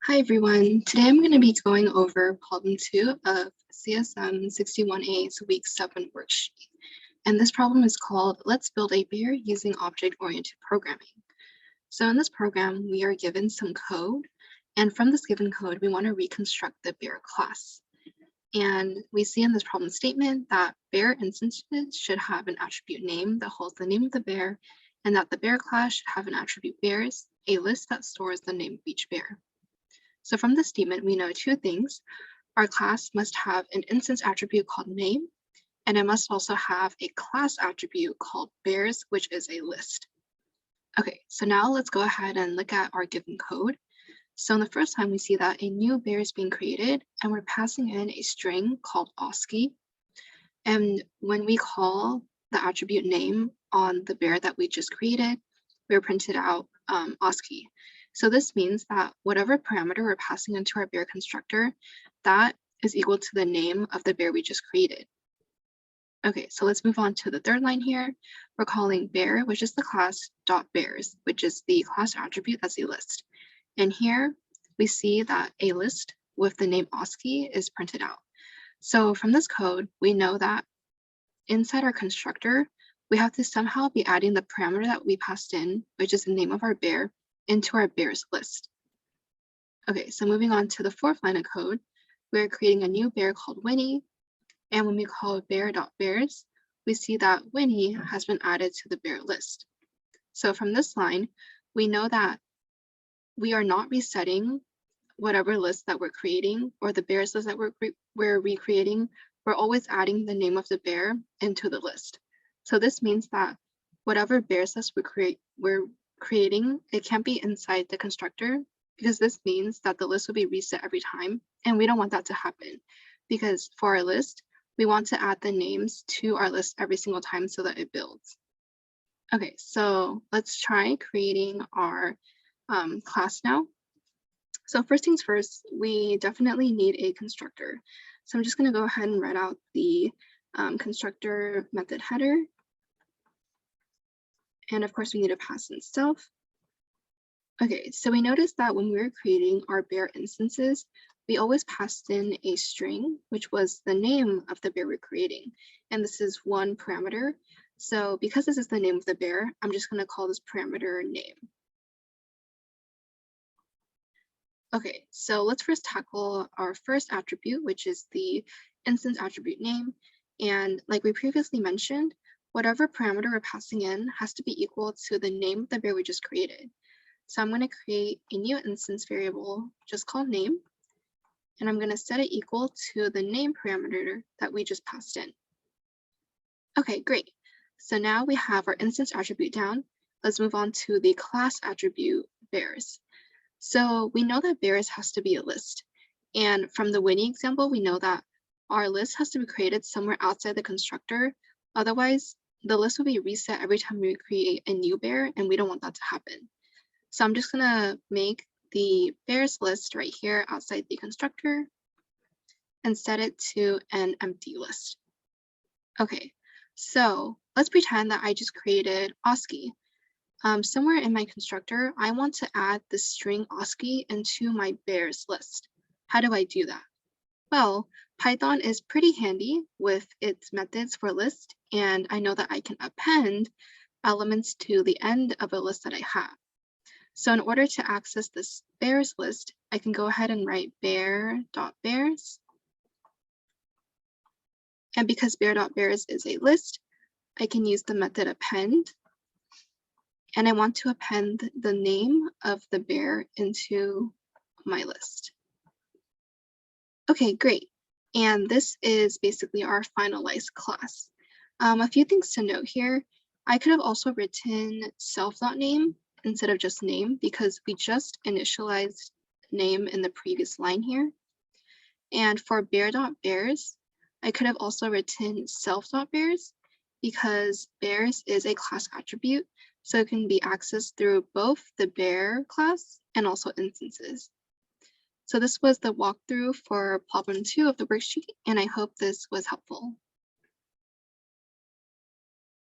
Hi everyone, today I'm going to be going over problem 2 of CSM 61A's week 7 worksheet. And this problem is called Let's Build a Bear Using Object-Oriented Programming. So in this program, we are given some code, and from this given code, we want to reconstruct the bear class. And we see in this problem statement that bear instances should have an attribute name that holds the name of the bear, and that the bear class should have an attribute bears, a list that stores the name of each bear. So from this statement, we know two things. Our class must have an instance attribute called name, and it must also have a class attribute called bears, which is a list. Okay, so now let's go ahead and look at our given code. So in the first time, we see that a new bear is being created, and we're passing in a string called OSCI. And when we call the attribute name on the bear that we just created, we're printed out OSCI. So this means that whatever parameter we're passing into our bear constructor, that is equal to the name of the bear we just created. Okay, so let's move on to the third line here. We're calling bear, which is the class, dot bears, which is the class attribute that's a list. And here we see that a list with the name OSCI is printed out. So from this code, we know that inside our constructor, we have to somehow be adding the parameter that we passed in, which is the name of our bear, into our bears list. Okay, so moving on to the fourth line of code, we're creating a new bear called Winnie. And when we call bear.bears, we see that Winnie has been added to the bear list. So from this line, we know that we are not resetting whatever list that we're creating or the bears list that we're recreating. We're always adding the name of the bear into the list. So this means that whatever bears list we're creating, it can't be inside the constructor, because this means that the list will be reset every time, and we don't want that to happen, because for our list, we want to add the names to our list every single time so that it builds. Okay, so let's try creating our class now. So first things first, we definitely need a constructor. So I'm just going to go ahead and write out the constructor method header. And of course, we need to pass in self. Okay, so we noticed that when we were creating our bear instances, we always passed in a string, which was the name of the bear we're creating. And this is one parameter. So because this is the name of the bear, I'm just going to call this parameter name. Okay, so let's first tackle our first attribute, which is the instance attribute name. And like we previously mentioned, whatever parameter we're passing in has to be equal to the name of the bear we just created. So I'm going to create a new instance variable just called name, and I'm going to set it equal to the name parameter that we just passed in. Okay, great. So now we have our instance attribute down. Let's move on to the class attribute bears. So we know that bears has to be a list. And from the Winnie example, we know that our list has to be created somewhere outside the constructor. Otherwise, the list will be reset every time we create a new bear, and we don't want that to happen. So I'm just going to make the bears list right here outside the constructor and set it to an empty list. Okay, so let's pretend that I just created OSCI. Somewhere in my constructor, I want to add the string OSCI into my bears list. How do I do that? Well, Python is pretty handy with its methods for list, and I know that I can append elements to the end of a list that I have. So in order to access this bears list, I can go ahead and write bear.bears. And because bear.bears is a list, I can use the method append. And I want to append the name of the bear into my list. Okay, great. And this is basically our finalized class. A few things to note here. I could have also written self.name instead of just name, because we just initialized name in the previous line here. And for bear.bears, I could have also written self.bears, because bears is a class attribute, so it can be accessed through both the bear class and also instances. So this was the walkthrough for problem 2 of the worksheet, and I hope this was helpful.